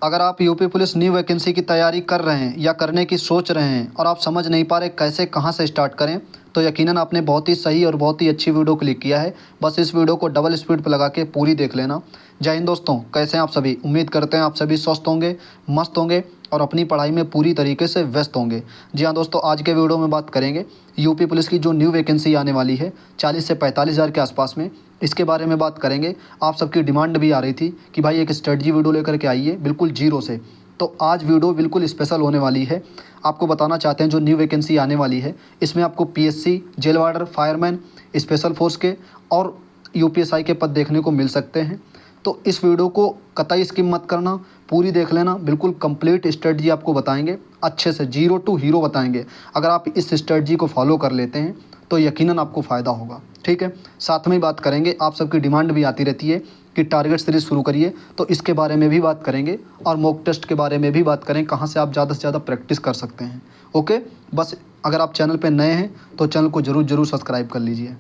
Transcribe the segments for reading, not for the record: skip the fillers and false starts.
अगर आप UP police new vacancy की तैयारी कर रहे हैं या करने की सोच रहे हैं और आप समझ नहीं पा रहे कैसे कहां से स्टार्ट करें, तो यकीनन आपने बहुत ही सही और बहुत ही अच्छी वीडियो क्लिक किया है। बस इस वीडियो को डबल स्पीड पर लगा के पूरी देख लेना। जय हिंद दोस्तों, कैसे हैं आप सभी। उम्मीद करते हैं आप सभी स्वस्थ होंगे, मस्त होंगे और अपनी पढ़ाई में पूरी तरीके से व्यस्त होंगे। जी हाँ दोस्तों, आज के वीडियो में बात करेंगे यूपी पुलिस की जो न्यू वैकेंसी आने वाली है 40 से 45 हज़ार के आसपास में, इसके बारे में बात करेंगे। आप सबकी डिमांड भी आ रही थी कि भाई एक स्ट्रेटजी वीडियो लेकर के आइए बिल्कुल जीरो से, तो आज वीडियो बिल्कुल स्पेशल होने वाली है। आपको बताना चाहते हैं जो न्यू वैकेंसी आने वाली है इसमें आपको PSC, jail warder, fireman, special force के और यूपीएसआई के पद देखने को मिल सकते हैं। तो इस वीडियो को कतई स्किप मत करना, पूरी देख लेना। बिल्कुल कंप्लीट स्ट्रेटजी आपको बताएंगे, अच्छे से जीरो टू हीरो बताएंगे। अगर आप इस स्ट्रेटजी को फॉलो कर लेते हैं तो यकीनन आपको फ़ायदा होगा, ठीक है। साथ में ही बात करेंगे, आप सबकी डिमांड भी आती रहती है कि टारगेट सीरीज शुरू करिए, तो इसके बारे में भी बात करेंगे और मॉक टेस्ट के बारे में भी बात करें, कहाँ से आप ज़्यादा से ज़्यादा प्रैक्टिस कर सकते हैं। ओके, बस अगर आप चैनल पर नए हैं तो चैनल को ज़रूर सब्सक्राइब कर लीजिए।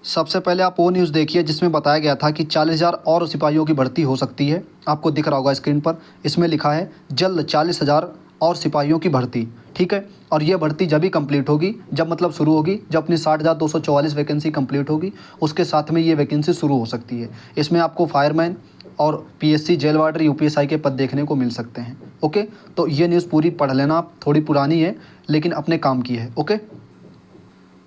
सबसे पहले आप वो न्यूज़ देखिए जिसमें बताया गया था कि 40,000 और सिपाहियों की भर्ती हो सकती है। आपको दिख रहा होगा स्क्रीन पर, इसमें लिखा है जल्द 40,000 और सिपाहियों की भर्ती, ठीक है। और ये भर्ती जब ही कंप्लीट होगी, जब मतलब शुरू होगी, जब अपनी 60,244 वैकेंसी कंप्लीट होगी, उसके साथ में ये वैकेंसी शुरू हो सकती है। इसमें आपको फायरमैन और पीएससी, जेल वार्डर, यूपीएसआई के पद देखने को मिल सकते हैं। ओके, तो ये न्यूज़ पूरी पढ़ लेना आप, थोड़ी पुरानी है लेकिन अपने काम की है। ओके,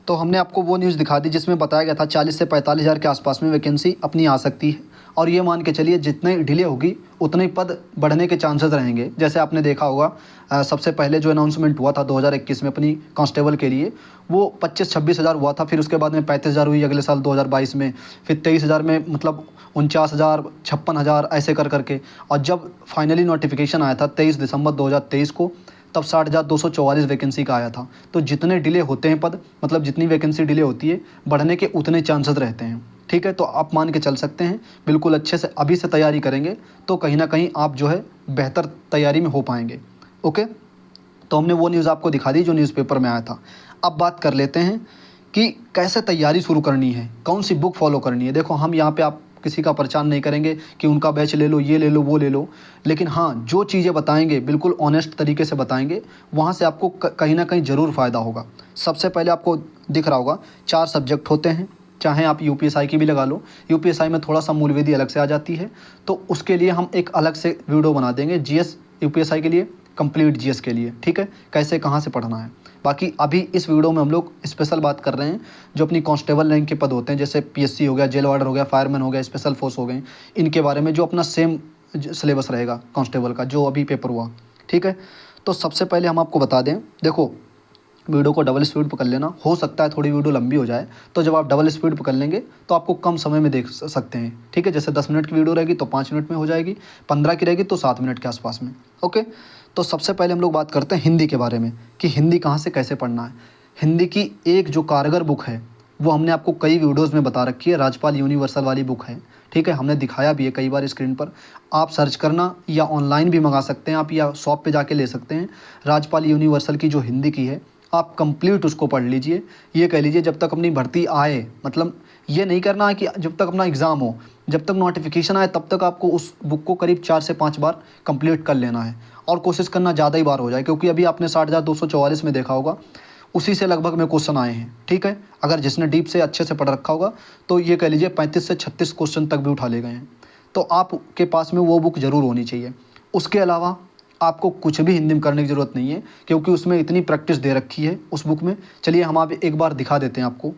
तो हमने आपको वो न्यूज़ दिखा दी जिसमें बताया गया था 40 से 45 हज़ार के आसपास में वैकेंसी अपनी आ सकती है। और ये मान के चलिए जितने डिले होगी उतने ही पद बढ़ने के चांसेस रहेंगे। जैसे आपने देखा होगा सबसे पहले जो अनाउंसमेंट हुआ था 2021 में अपनी कांस्टेबल के लिए, वो 25-26 हज़ार हुआ था। फिर उसके बाद में 35 हज़ार हुई अगले साल 2022 में, फिर 23 हज़ार में, मतलब 49 हज़ार, 56 हज़ार, ऐसे कर करके। और जब फाइनली नोटिफिकेशन आया था 23 दिसंबर 2023 को, तब 60,244 वैकेंसी का आया था। तो जितने डिले होते हैं पद, मतलब जितनी वैकेंसी डिले होती है, बढ़ने के उतने चांसेस रहते हैं, ठीक है। तो आप मान के चल सकते हैं बिल्कुल अच्छे से अभी से तैयारी करेंगे तो कहीं ना कहीं आप जो है बेहतर तैयारी में हो पाएंगे। ओके, तो हमने वो न्यूज़ आपको दिखा दी जो न्यूज़पेपर में आया था। अब बात कर लेते हैं कि कैसे तैयारी शुरू करनी है, कौन सी बुक फॉलो करनी है। देखो, हम यहाँ पे आप किसी का प्रचार नहीं करेंगे कि उनका बैच ले लो, ये ले लो, वो ले लो, लेकिन हाँ, जो चीज़ें बताएंगे बिल्कुल ऑनेस्ट तरीके से बताएंगे, वहाँ से आपको कहीं ना कहीं ज़रूर फ़ायदा होगा। सबसे पहले आपको दिख रहा होगा 4 सब्जेक्ट होते हैं, चाहे आप यूपीएसआई की भी लगा लो। यूपीएसआई में थोड़ा सा मूल विधि अलग से आ जाती है, तो उसके लिए हम एक अलग से वीडियो बना देंगे। जीएस यूपीएसआई के लिए, कंप्लीट जीएस के लिए, ठीक है, कैसे कहाँ से पढ़ना है। बाकी अभी इस वीडियो में हम लोग स्पेशल बात कर रहे हैं जो अपनी कांस्टेबल रैंक के पद होते हैं, जैसे पीएससी हो गया, जेल वार्डर हो गया, फायरमैन हो गया, स्पेशल फोर्स हो गए, इनके बारे में जो अपना सेम सिलेबस रहेगा कांस्टेबल का जो अभी पेपर हुआ, ठीक है। तो सबसे पहले हम आपको बता दें, देखो वीडियो को डबल स्पीड पर कर लेना, हो सकता है थोड़ी वीडियो लंबी हो जाए, तो जब आप डबल स्पीड पर कर लेंगे तो आपको कम समय में देख सकते हैं, ठीक है। जैसे 10 मिनट की वीडियो रहेगी तो 5 मिनट में हो जाएगी, 15 की रहेगी तो 7 मिनट के आसपास में। ओके, तो सबसे पहले हम लोग बात करते हैं हिंदी के बारे में कि हिंदी कहाँ से कैसे पढ़ना है। हिंदी की एक जो कारगर बुक है वो हमने आपको कई वीडियोज़ में बता रखी है, राजपाल यूनिवर्सल वाली बुक है, ठीक है। हमने दिखाया भी है कई बार स्क्रीन पर, आप सर्च करना या ऑनलाइन भी मंगा सकते हैं आप, या शॉप पे जाके ले सकते हैं। राजपाल यूनिवर्सल की जो हिंदी की है, आप कंप्लीट उसको पढ़ लीजिए। ये कह लीजिए जब तक अपनी भर्ती आए, मतलब ये नहीं करना है कि जब तक अपना एग्ज़ाम हो, जब तक नोटिफिकेशन आए तब तक आपको उस बुक को करीब 4 से 5 बार कंप्लीट कर लेना है। और कोशिश करना ज़्यादा ही बार हो जाए, क्योंकि अभी आपने 60,244 में देखा होगा, उसी से लगभग में क्वेश्चन आए हैं, ठीक है। अगर जिसने डीप से अच्छे से पढ़ रखा होगा तो ये कह लीजिए 35 से 36 क्वेश्चन तक भी उठा ले गए हैं। तो आपके पास में वो बुक ज़रूर होनी चाहिए। उसके अलावा आपको कुछ भी हिंदी में करने की ज़रूरत नहीं है, क्योंकि उसमें इतनी प्रैक्टिस दे रखी है उस बुक में। चलिए हम आप एक बार दिखा देते हैं आपको।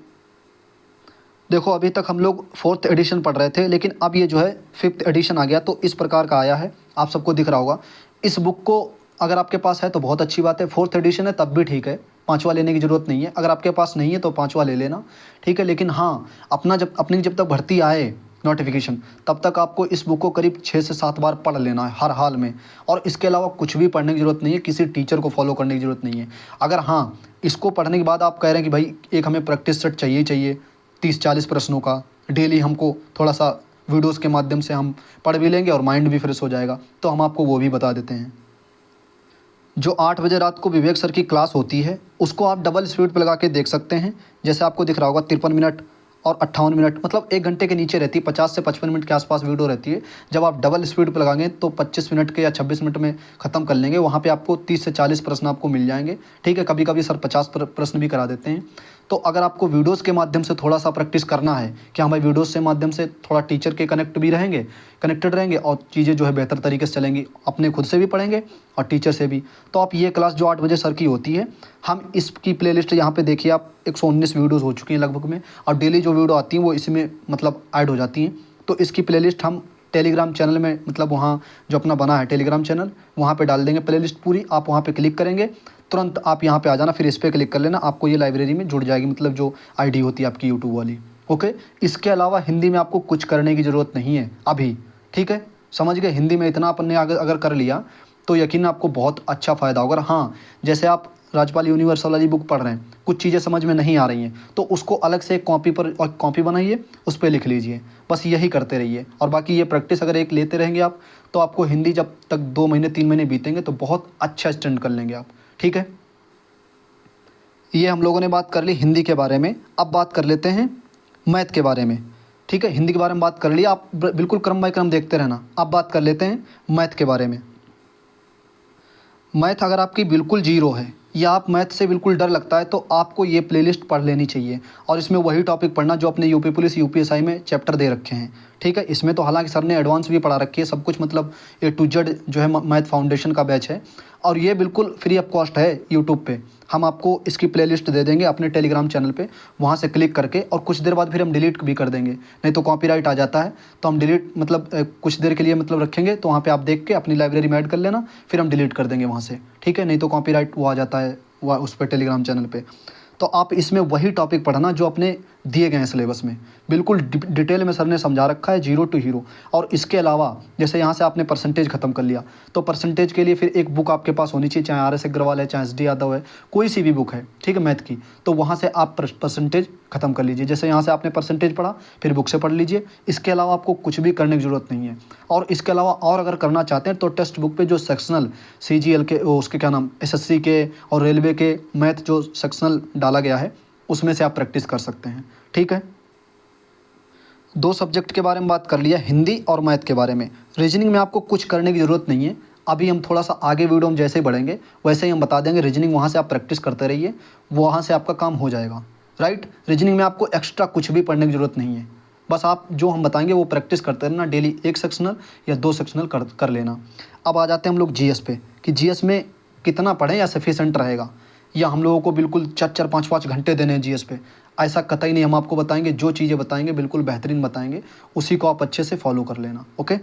देखो, अभी तक हम लोग 4th एडिशन पढ़ रहे थे, लेकिन अब ये जो है 5th एडिशन आ गया, तो इस प्रकार का आया है, आप सबको दिख रहा होगा। इस बुक को अगर आपके पास है तो बहुत अच्छी बात है, 4th एडिशन है तब भी ठीक है, 5वां लेने की ज़रूरत नहीं है। अगर आपके पास नहीं है तो 5वां ले लेना, ठीक है। लेकिन हाँ, अपनी जब तक भर्ती आए नोटिफिकेशन, तब तक आपको इस बुक को करीब 6 से 7 बार पढ़ लेना है हर हाल में। और इसके अलावा कुछ भी पढ़ने की ज़रूरत नहीं है, किसी टीचर को फॉलो करने की ज़रूरत नहीं है। अगर हाँ, इसको पढ़ने के बाद आप कह रहे हैं कि भाई एक हमें प्रैक्टिस सेट चाहिए 30-40 प्रश्नों का, डेली हमको थोड़ा सा वीडियोस के माध्यम से हम पढ़ भी लेंगे और माइंड भी फ्रेश हो जाएगा, तो हम आपको वो भी बता देते हैं। जो 8 बजे रात को विवेक सर की क्लास होती है, उसको आप डबल स्पीड पर लगा के देख सकते हैं। जैसे आपको दिख रहा होगा 53 मिनट और 58 मिनट, मतलब 1 घंटे के नीचे रहती है, 50 से 55 मिनट के आसपास वीडियो रहती है। जब आप डबल स्पीड पर लगाएंगे तो 25 मिनट के या 26 मिनट में ख़त्म कर लेंगे। वहाँ पे आपको 30 से 40 प्रश्न आपको मिल जाएंगे, ठीक है। कभी कभी सर 50 प्रश्न भी करा देते हैं। तो अगर आपको वीडियोज़ के माध्यम से थोड़ा सा प्रैक्टिस करना है कि हमारे वीडियोज़ के माध्यम से थोड़ा टीचर के कनेक्टेड रहेंगे और चीज़ें जो है बेहतर तरीके से चलेंगी, अपने खुद से भी पढ़ेंगे और टीचर से भी, तो आप ये क्लास जो 8 बजे सर की होती है, हम इसकी प्लेलिस्ट यहाँ पे देखिए आप 119 वीडियोज़ हो चुकी हैं लगभग में, और डेली जो वीडियो आती हैं वो इसमें मतलब ऐड हो जाती हैं। तो इसकी प्लेलिस्ट हम टेलीग्राम चैनल में, मतलब वहाँ जो अपना बना है टेलीग्राम चैनल, वहाँ पे डाल देंगे प्लेलिस्ट पूरी। आप वहाँ पे क्लिक करेंगे, तुरंत आप यहाँ पे आ जाना, फिर इस पर क्लिक कर लेना, आपको ये लाइब्रेरी में जुड़ जाएगी, मतलब जो आईडी होती है आपकी यूट्यूब वाली। ओके, इसके अलावा हिंदी में आपको कुछ करने की ज़रूरत नहीं है अभी, ठीक है। समझ गए, हिंदी में इतना अपन ने अगर कर लिया तो यकीन आपको बहुत अच्छा फ़ायदा होगा। हाँ, जैसे आप राजपाल यूनिवर्सल वाली बुक पढ़ रहे हैं, कुछ चीज़ें समझ में नहीं आ रही हैं, तो उसको अलग से एक कॉपी पर और कॉपी बनाइए, उस पर लिख लीजिए, बस यही करते रहिए। और बाकी ये प्रैक्टिस अगर एक लेते रहेंगे आप, तो आपको हिंदी जब तक 2 महीने 3 महीने बीतेंगे तो बहुत अच्छा स्टैंड कर लेंगे आप, ठीक है। ये हम लोगों ने बात कर ली हिंदी के बारे में। अब बात कर लेते हैं मैथ के बारे में, ठीक है। हिंदी के बारे में बात कर लिया, आप बिल्कुल क्रम बाय क्रम देखते रहना। अब बात कर लेते हैं मैथ के बारे में। मैथ अगर आपकी बिल्कुल जीरो है या आप मैथ से बिल्कुल डर लगता है, तो आपको ये प्लेलिस्ट पढ़ लेनी चाहिए, और इसमें वही टॉपिक पढ़ना जो अपने यूपी पुलिस यूपीएसआई में चैप्टर दे रखे हैं, ठीक है। इसमें तो हालांकि सर ने एडवांस भी पढ़ा रखी है सब कुछ, मतलब A to Z जो है मैथ फाउंडेशन का बैच है, और ये बिल्कुल फ्री ऑफ कॉस्ट है यूट्यूब पे। हम आपको इसकी प्लेलिस्ट दे देंगे अपने टेलीग्राम चैनल पे, वहाँ से क्लिक करके, और कुछ देर बाद फिर हम डिलीट भी कर देंगे, नहीं तो कॉपीराइट आ जाता है। तो हम डिलीट मतलब कुछ देर के लिए मतलब रखेंगे, तो वहाँ पे आप देख के अपनी लाइब्रेरी में ऐड कर लेना, फिर हम डिलीट कर देंगे वहाँ से, ठीक है। नहीं तो कॉपीराइट वो आ जाता है वह उस पर टेलीग्राम चैनल पे। तो आप इसमें वही टॉपिक पढ़ना जो अपने दिए गए हैं सिलेबस में, बिल्कुल डिटेल में सर ने समझा रखा है, जीरो टू हीरो। और इसके अलावा जैसे यहाँ से आपने परसेंटेज ख़त्म कर लिया, तो परसेंटेज के लिए फिर एक बुक आपके पास होनी चाहिए, चाहे RS अग्रवाल है, चाहे SD यादव है, कोई सी भी बुक है, ठीक है, मैथ की। तो वहाँ से आप परसेंटेज ख़त्म कर लीजिए। जैसे यहाँ से आपने परसेंटेज पढ़ा, फिर बुक से पढ़ लीजिए। इसके अलावा आपको कुछ भी करने की ज़रूरत नहीं है। और इसके अलावा और अगर करना चाहते हैं तो टेक्स्ट बुक पे जो सेक्शनल CGL के, उसके क्या नाम, SSC के और रेलवे के मैथ जो सेक्शनल डाला गया है, उसमें से आप प्रैक्टिस कर सकते हैं, ठीक है। 2 सब्जेक्ट के बारे में बात कर लिया, हिंदी और मैथ के बारे में। रीजनिंग में आपको कुछ करने की ज़रूरत नहीं है। अभी हम थोड़ा सा आगे वीडियो में जैसे ही बढ़ेंगे वैसे ही हम बता देंगे। रीजनिंग वहाँ से आप प्रैक्टिस करते रहिए, वहाँ से आपका काम हो जाएगा, राइट। रीजनिंग में आपको एक्स्ट्रा कुछ भी पढ़ने की ज़रूरत नहीं है, बस आप जो हम बताएंगे वो प्रैक्टिस करते रहना, डेली 1 सेक्शनल या 2 सेक्शनल कर लेना। अब आ जाते हैं हम लोग GS पे, कि GS में कितना पढ़ें या सफिशेंट रहेगा, या हम लोगों को बिल्कुल 4-4 5-5 घंटे देने हैं GS पे। ऐसा कतई नहीं, हम आपको बताएंगे, जो चीज़ें बताएंगे बिल्कुल बेहतरीन बताएंगे, उसी को आप अच्छे से फॉलो कर लेना, ओके।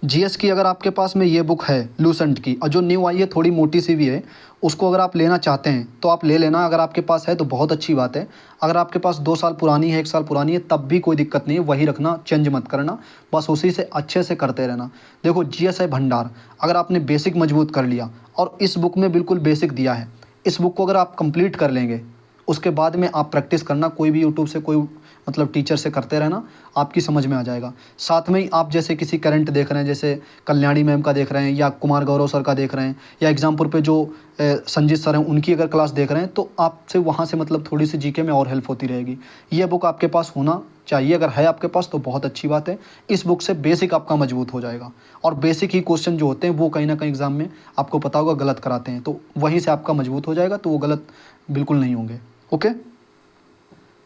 GS की अगर आपके पास में ये बुक है लूसेंट की, और जो न्यू आई है थोड़ी मोटी सी भी है, उसको अगर आप लेना चाहते हैं तो आप ले लेना। अगर आपके पास है तो बहुत अच्छी बात है। अगर आपके पास 2 साल पुरानी है, 1 साल पुरानी है, तब भी कोई दिक्कत नहीं है, वही रखना, चेंज मत करना, बस उसी से अच्छे से करते रहना। देखो GS है भंडार, अगर आपने बेसिक मजबूत कर लिया, और इस बुक में बिल्कुल बेसिक दिया है, इस बुक को अगर आप कंप्लीट कर लेंगे, उसके बाद में आप प्रैक्टिस करना, कोई भी यूट्यूब से, कोई मतलब टीचर से करते रहना, आपकी समझ में आ जाएगा। साथ में ही आप जैसे किसी करंट देख रहे हैं, जैसे कल्याणी मैम का देख रहे हैं, या कुमार गौरव सर का देख रहे हैं, या एग्जामपुर पे जो संजीत सर हैं उनकी अगर क्लास देख रहे हैं, तो आपसे वहाँ से मतलब थोड़ी सी GK में और हेल्प होती रहेगी। ये बुक आपके पास होना चाहिए, अगर है आपके पास तो बहुत अच्छी बात है। इस बुक से बेसिक आपका मजबूत हो जाएगा, और बेसिक ही क्वेश्चन जो होते हैं वो कहीं ना कहीं एग्जाम में आपको पता होगा गलत कराते हैं, तो वहीं से आपका मजबूत हो जाएगा, तो वो गलत बिल्कुल नहीं होंगे, ओके।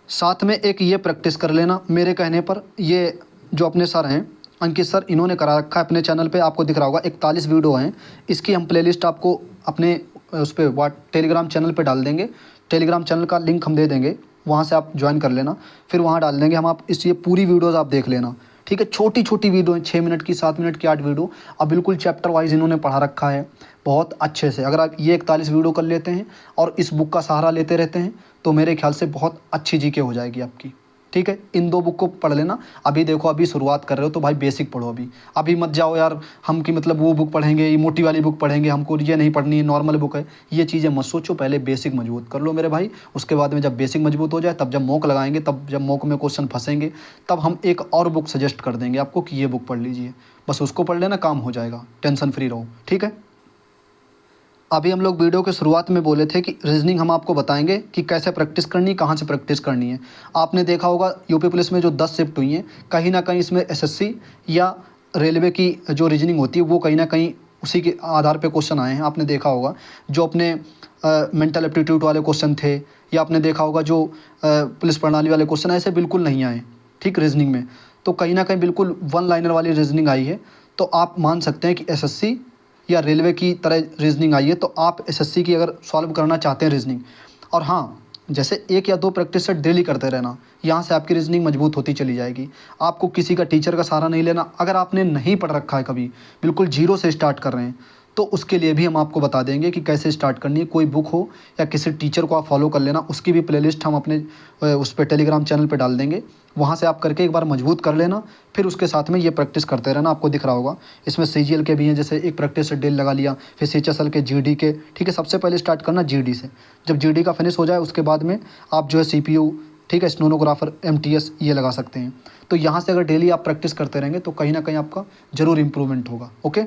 साथ में एक ये प्रैक्टिस कर लेना मेरे कहने पर, ये जो अपने सर हैं अंकित सर, इन्होंने करा रखा है अपने चैनल पे, आपको दिख रहा होगा 41 वीडियो हैं। इसकी हम प्लेलिस्ट आपको अपने उस पर टेलीग्राम चैनल पे डाल देंगे। टेलीग्राम चैनल का लिंक हम दे देंगे, वहाँ से आप ज्वाइन कर लेना, फिर वहाँ डाल देंगे हम, आप इस ये पूरी वीडियोज़ आप देख लेना, ठीक है। छोटी छोटी वीडियो हैं, 6 मिनट की, 7 मिनट की, 8 वीडियो, अब बिल्कुल चैप्टर वाइज इन्होंने पढ़ा रखा है बहुत अच्छे से। अगर आप ये 41 वीडियो कर लेते हैं और इस बुक का सहारा लेते रहते हैं, तो मेरे ख्याल से बहुत अच्छी GK हो जाएगी आपकी, ठीक है। इन 2 बुक को पढ़ लेना। अभी देखो, अभी शुरुआत कर रहे हो तो भाई बेसिक पढ़ो। अभी मत जाओ यार हम कि मतलब वो बुक पढ़ेंगे, ये मोटी वाली बुक पढ़ेंगे, हमको ये नहीं पढ़नी है, नॉर्मल बुक है, ये चीज़ें मत सोचो। पहले बेसिक मजबूत कर लो मेरे भाई, उसके बाद में जब बेसिक मजबूत हो जाए, तब जब मॉक लगाएंगे, तब जब मॉक में क्वेश्चन फंसेंगे, तब हम एक और बुक सजेस्ट कर देंगे आपको कि ये बुक पढ़ लीजिए, बस उसको पढ़ लेना, काम हो जाएगा, टेंशन फ्री रहो, ठीक है। अभी हम लोग वीडियो के शुरुआत में बोले थे कि रीजनिंग हम आपको बताएंगे कि कैसे प्रैक्टिस करनी है, कहाँ से प्रैक्टिस करनी है। आपने देखा होगा यूपी पुलिस में जो 10 शिफ्ट हुई हैं, कहीं ना कहीं इसमें एसएससी या रेलवे की जो रीजनिंग होती है वो कहीं ना कहीं उसी के आधार पे क्वेश्चन आए हैं। आपने देखा होगा जो अपने मेंटल एप्टीट्यूड वाले क्वेश्चन थे, या आपने देखा होगा जो पुलिस प्रणाली वाले क्वेश्चन ऐसे बिल्कुल नहीं आए, ठीक, रीजनिंग में। तो कहीं ना कहीं बिल्कुल वन लाइनर वाली रीजनिंग आई है। तो आप मान सकते हैं कि एसएससी या रेलवे की तरह रीजनिंग आई है। तो आप एसएससी की अगर सॉल्व करना चाहते हैं रीजनिंग, और हाँ, जैसे 1 या 2 प्रैक्टिस सेट डेली करते रहना, यहाँ से आपकी रीजनिंग मजबूत होती चली जाएगी। आपको किसी का टीचर का सहारा नहीं लेना। अगर आपने नहीं पढ़ रखा है कभी, बिल्कुल जीरो से स्टार्ट कर रहे हैं, तो उसके लिए भी हम आपको बता देंगे कि कैसे स्टार्ट करनी है। कोई बुक हो या किसी टीचर को आप फॉलो कर लेना, उसकी भी प्लेलिस्ट हम अपने उस पर टेलीग्राम चैनल पे डाल देंगे। वहाँ से आप करके एक बार मजबूत कर लेना, फिर उसके साथ में ये प्रैक्टिस करते रहना। आपको दिख रहा होगा इसमें सीजीएल के भी हैं, जैसे एक प्रैक्टिस सेट डेली लगा लिया, फिर सीएचएसएल के, जीडी के, ठीक है। सबसे पहले स्टार्ट करना जीडी से। जब जीडी का फिनिश हो जाए उसके बाद में आप जो है सीपीयू, ठीक है, स्टेनोग्राफर, एमटीएस ये लगा सकते हैं। तो यहाँ से अगर डेली आप प्रैक्टिस करते रहेंगे तो कहीं ना कहीं आपका ज़रूर इम्प्रूवमेंट होगा। ओके।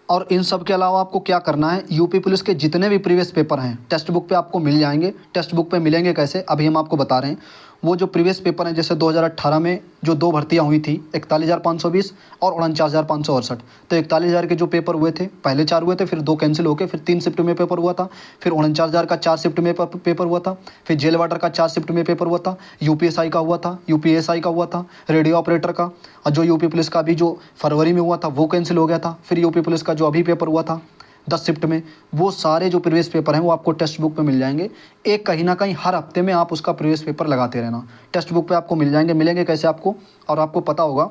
और इन सब के अलावा आपको क्या करना है, यूपी पुलिस के जितने भी प्रीवियस पेपर हैं टेक्स्ट बुक पे आपको मिल जाएंगे। टेक्स्ट बुक पे मिलेंगे कैसे, अभी हम आपको बता रहे हैं। वो जो प्रीवियस पेपर हैं, जैसे 2018 में जो 2 भर्तियां हुई थी, 41,520 और 49,568। तो 41,000 के जो पेपर हुए थे, पहले 4 हुए थे, फिर 2 कैंसिल हो गए, फिर 3 शिफ्ट में पेपर हुआ था। फिर 49,000 का 4 शिफ्ट में पेपर हुआ था। फिर जेल वार्डर का 4 शिफ्ट में पेपर हुआ था। यूपीएसआई का हुआ था, यूपीएसआई का हुआ था, रेडियो ऑपरेटर का। और जो यूपी पुलिस का भी जो फरवरी में हुआ था वो कैंसिल हो गया था। फिर यूपी पुलिस का जो अभी पेपर हुआ था 10 शिफ्ट में, वो सारे जो प्रीवियस पेपर हैं वो आपको टेक्स्ट बुक पे मिल जाएंगे। एक कहीं ना कहीं हर हफ्ते में आप उसका प्रीवियस पेपर लगाते रहना। टेक्स्ट बुक पे आपको मिल जाएंगे। मिलेंगे कैसे आपको, और आपको पता होगा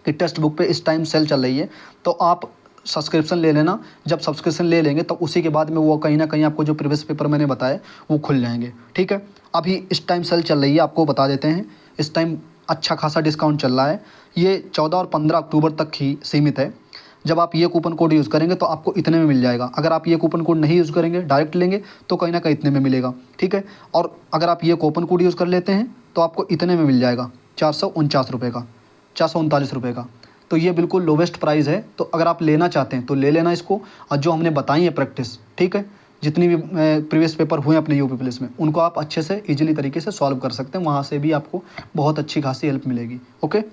कि टेक्स्ट बुक पे इस टाइम सेल चल रही है, तो आप सब्सक्रिप्शन ले लेना। जब सब्सक्रिप्शन ले लेंगे तो उसी के बाद में वो कहीं ना कहीं आपको जो प्रीवियस पेपर मैंने बताए वो खुल जाएंगे, ठीक है। अभी इस टाइम सेल चल रही है, आपको बता देते हैं। इस टाइम अच्छा खासा डिस्काउंट चल रहा है। ये 14 और 15 अक्टूबर तक ही सीमित है। जब आप ये कूपन कोड यूज़ करेंगे तो आपको इतने में मिल जाएगा। अगर आप ये कूपन कोड नहीं यूज़ करेंगे, डायरेक्ट लेंगे, तो कहीं ना कहीं इतने में मिलेगा, ठीक है। और अगर आप ये कूपन कोड यूज़ कर लेते हैं तो आपको इतने में मिल जाएगा, 449 रुपये का, 439 रुपये का। तो ये बिल्कुल लोवेस्ट प्राइस है। तो अगर आप लेना चाहते हैं तो ले लेना इसको। और जो हमने बताई है प्रैक्टिस, ठीक है, जितनी भी प्रीवियस पेपर हुए अपने यूपी पुलिस में, उनको आप अच्छे से ईजिली तरीके से सॉल्व कर सकते हैं। वहाँ से भी आपको बहुत अच्छी खासी हेल्प मिलेगी। ओके।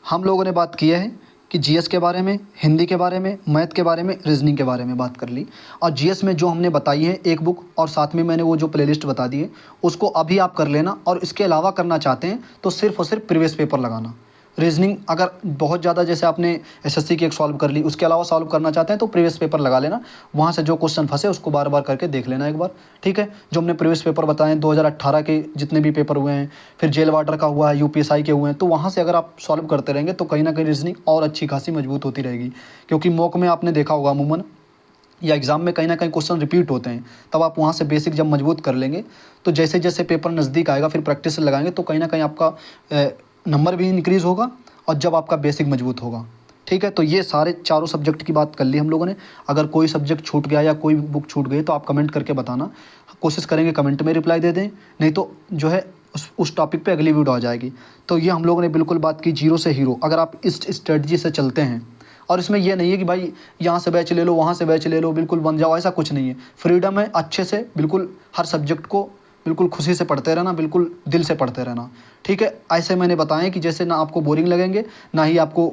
हम लोगों ने बात की है कि जीएस के बारे में, हिंदी के बारे में, मैथ के बारे में, रीजनिंग के बारे में बात कर ली। और जीएस में जो हमने बताई है एक बुक, और साथ में मैंने वो जो प्लेलिस्ट बता दी है उसको अभी आप कर लेना। और इसके अलावा करना चाहते हैं तो सिर्फ और सिर्फ प्रीवियस पेपर लगाना। रीजनिंग अगर बहुत ज़्यादा, जैसे आपने एसएससी की एक सॉल्व कर ली, उसके अलावा सॉल्व करना चाहते हैं तो प्रीवियस पेपर लगा लेना। वहाँ से जो क्वेश्चन फंसे उसको बार बार करके देख लेना एक बार, ठीक है। जो हमने प्रीवियस पेपर बताए 2018 के जितने भी पेपर हुए हैं, फिर जेल वार्डर का हुआ है, यूपीएसआई के हुए हैं, तो वहाँ से अगर आप सॉल्व करते रहेंगे तो कहीं ना कहीं रीजनिंग और अच्छी खासी मजबूत होती रहेगी। क्योंकि मॉक में आपने देखा होगा अमूमन, या एग्ज़ाम में कहीं ना कहीं क्वेश्चन रिपीट होते हैं। तब आप वहाँ से बेसिक जब मजबूत कर लेंगे तो जैसे जैसे पेपर नज़दीक आएगा फिर प्रैक्टिस लगाएंगे तो कहीं ना कहीं आपका नंबर भी इंक्रीज़ होगा और जब आपका बेसिक मजबूत होगा, ठीक है। तो ये सारे चारों सब्जेक्ट की बात कर ली हम लोगों ने। अगर कोई सब्जेक्ट छूट गया या कोई बुक छूट गई तो आप कमेंट करके बताना। कोशिश करेंगे कमेंट में रिप्लाई दे दें, नहीं तो जो है उस टॉपिक पे अगली वीडियो आ जाएगी। तो ये हम लोगों ने बिल्कुल बात की जीरो से हीरो। अगर आप इस स्ट्रेटजी से चलते हैं, और इसमें यह नहीं है कि भाई यहाँ से बैच ले लो, वहाँ से बैच ले लो, बिल्कुल बन जाओ, ऐसा कुछ नहीं है। फ्रीडम है, अच्छे से बिल्कुल हर सब्जेक्ट को बिल्कुल खुशी से पढ़ते रहना, बिल्कुल दिल से पढ़ते रहना, ठीक है। ऐसे मैंने बताएं कि जैसे ना आपको बोरिंग लगेंगे, ना ही आपको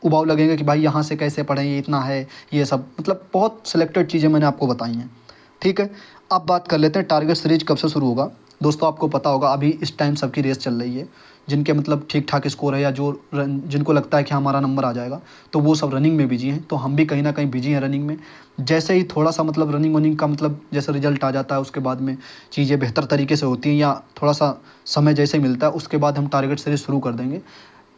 उबाऊ लगेंगे कि भाई यहाँ से कैसे पढ़ें, ये इतना है, ये सब, मतलब बहुत सिलेक्टेड चीज़ें मैंने आपको बताई हैं, ठीक है। अब बात कर लेते हैं टारगेट सीरीज कब से शुरू होगा। दोस्तों आपको पता होगा अभी इस टाइम सबकी रेस चल रही है। जिनके मतलब ठीक ठाक स्कोर है या जो जिनको लगता है कि हमारा नंबर आ जाएगा, तो वो सब रनिंग में बिजी हैं। तो हम भी कहीं ना कहीं बिजी हैं रनिंग में। जैसे ही थोड़ा सा मतलब रनिंग वनिंग का मतलब जैसे रिजल्ट आ जाता है, उसके बाद में चीज़ें बेहतर तरीके से होती हैं या थोड़ा सा समय जैसे मिलता है, उसके बाद हम टारगेट सीरीज शुरू कर देंगे।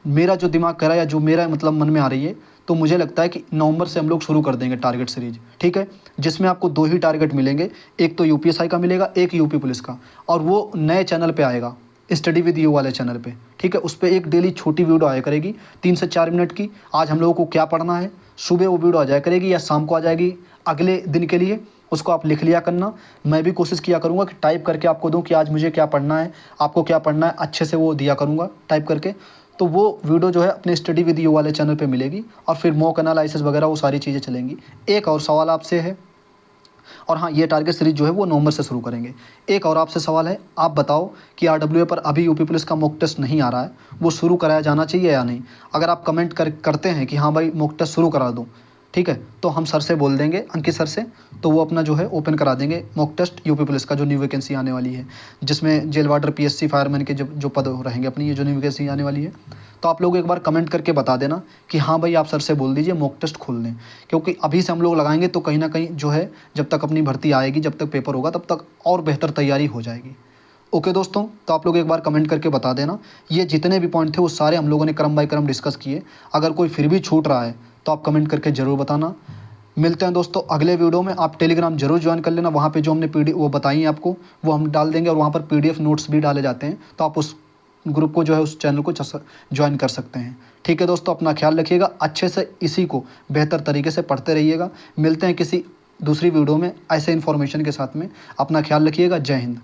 मेरा जो दिमाग कह रहा है या जो मेरा मतलब मन में आ रही है, तो मुझे लगता है कि नवंबर से हम लोग शुरू कर देंगे टारगेट सीरीज, ठीक है। जिसमें आपको 2 ही टारगेट मिलेंगे, एक तो यूपीएसआई का मिलेगा, एक यूपी पुलिस का। और वो नए चैनल पे आएगा, स्टडी विद यू वाले चैनल पे, ठीक है। उस पर एक डेली छोटी वीडियो आया करेगी 3 से 4 मिनट की। आज हम लोगों को क्या पढ़ना है, सुबह वो वीडियो आ जाया करेगी या शाम को आ जाएगी अगले दिन के लिए। उसको आप लिख लिया करना। मैं भी कोशिश किया करूँगा कि टाइप करके आपको दूँ कि आज मुझे क्या पढ़ना है, आपको क्या पढ़ना है, अच्छे से वो दिया करूँगा टाइप करके। तो वो वीडियो जो है अपने स्टडी विद यू वाले चैनल पे मिलेगी और फिर मॉक एनालिसिस वगैरह वो सारी चीज़ें चलेंगी। एक और सवाल आपसे है, और हाँ, ये टारगेट सीरीज जो है वो नवंबर से शुरू करेंगे। एक और आपसे सवाल है, आप बताओ कि RWA पर अभी यूपी पुलिस का मॉक टेस्ट नहीं आ रहा है, वो शुरू कराया जाना चाहिए या नहीं। अगर आप कमेंट करते हैं कि हाँ भाई मॉक टेस्ट शुरू करा दूँ, ठीक है, तो हम सर से बोल देंगे, अंकित सर से, तो वो अपना जो है ओपन करा देंगे मॉक टेस्ट यूपी पुलिस का, जो न्यू वैकेंसी आने वाली है, जिसमें जेल वार्डर, PSC, फायरमैन के जो पद रहेंगे अपनी, ये जो न्यू वैकेंसी आने वाली है। तो आप लोग एक बार कमेंट करके बता देना कि हाँ भाई आप सर से बोल दीजिए मॉक टेस्ट खोल लें, क्योंकि अभी से हम लोग लगाएंगे तो कहीं ना कहीं जो है जब तक अपनी भर्ती आएगी, जब तक पेपर होगा, तब तक और बेहतर तैयारी हो जाएगी। ओके दोस्तों, तो आप लोग एक बार कमेंट करके बता देना। ये जितने भी पॉइंट थे वो सारे हम लोगों ने क्रम बाय क्रम डिस्कस किए। अगर कोई फिर भी छूट रहा है तो आप कमेंट करके ज़रूर बताना। मिलते हैं दोस्तों अगले वीडियो में। आप टेलीग्राम जरूर ज्वाइन कर लेना, वहाँ पे जो हमने PDF वो बताई है आपको, वो हम डाल देंगे, और वहाँ पर PDF नोट्स भी डाले जाते हैं, तो आप उस ग्रुप को जो है, उस चैनल को ज्वाइन कर सकते हैं। ठीक है दोस्तों, अपना ख्याल रखिएगा, अच्छे से इसी को बेहतर तरीके से पढ़ते रहिएगा। मिलते हैं किसी दूसरी वीडियो में ऐसे इन्फॉर्मेशन के साथ में। अपना ख्याल रखिएगा। जय हिंद।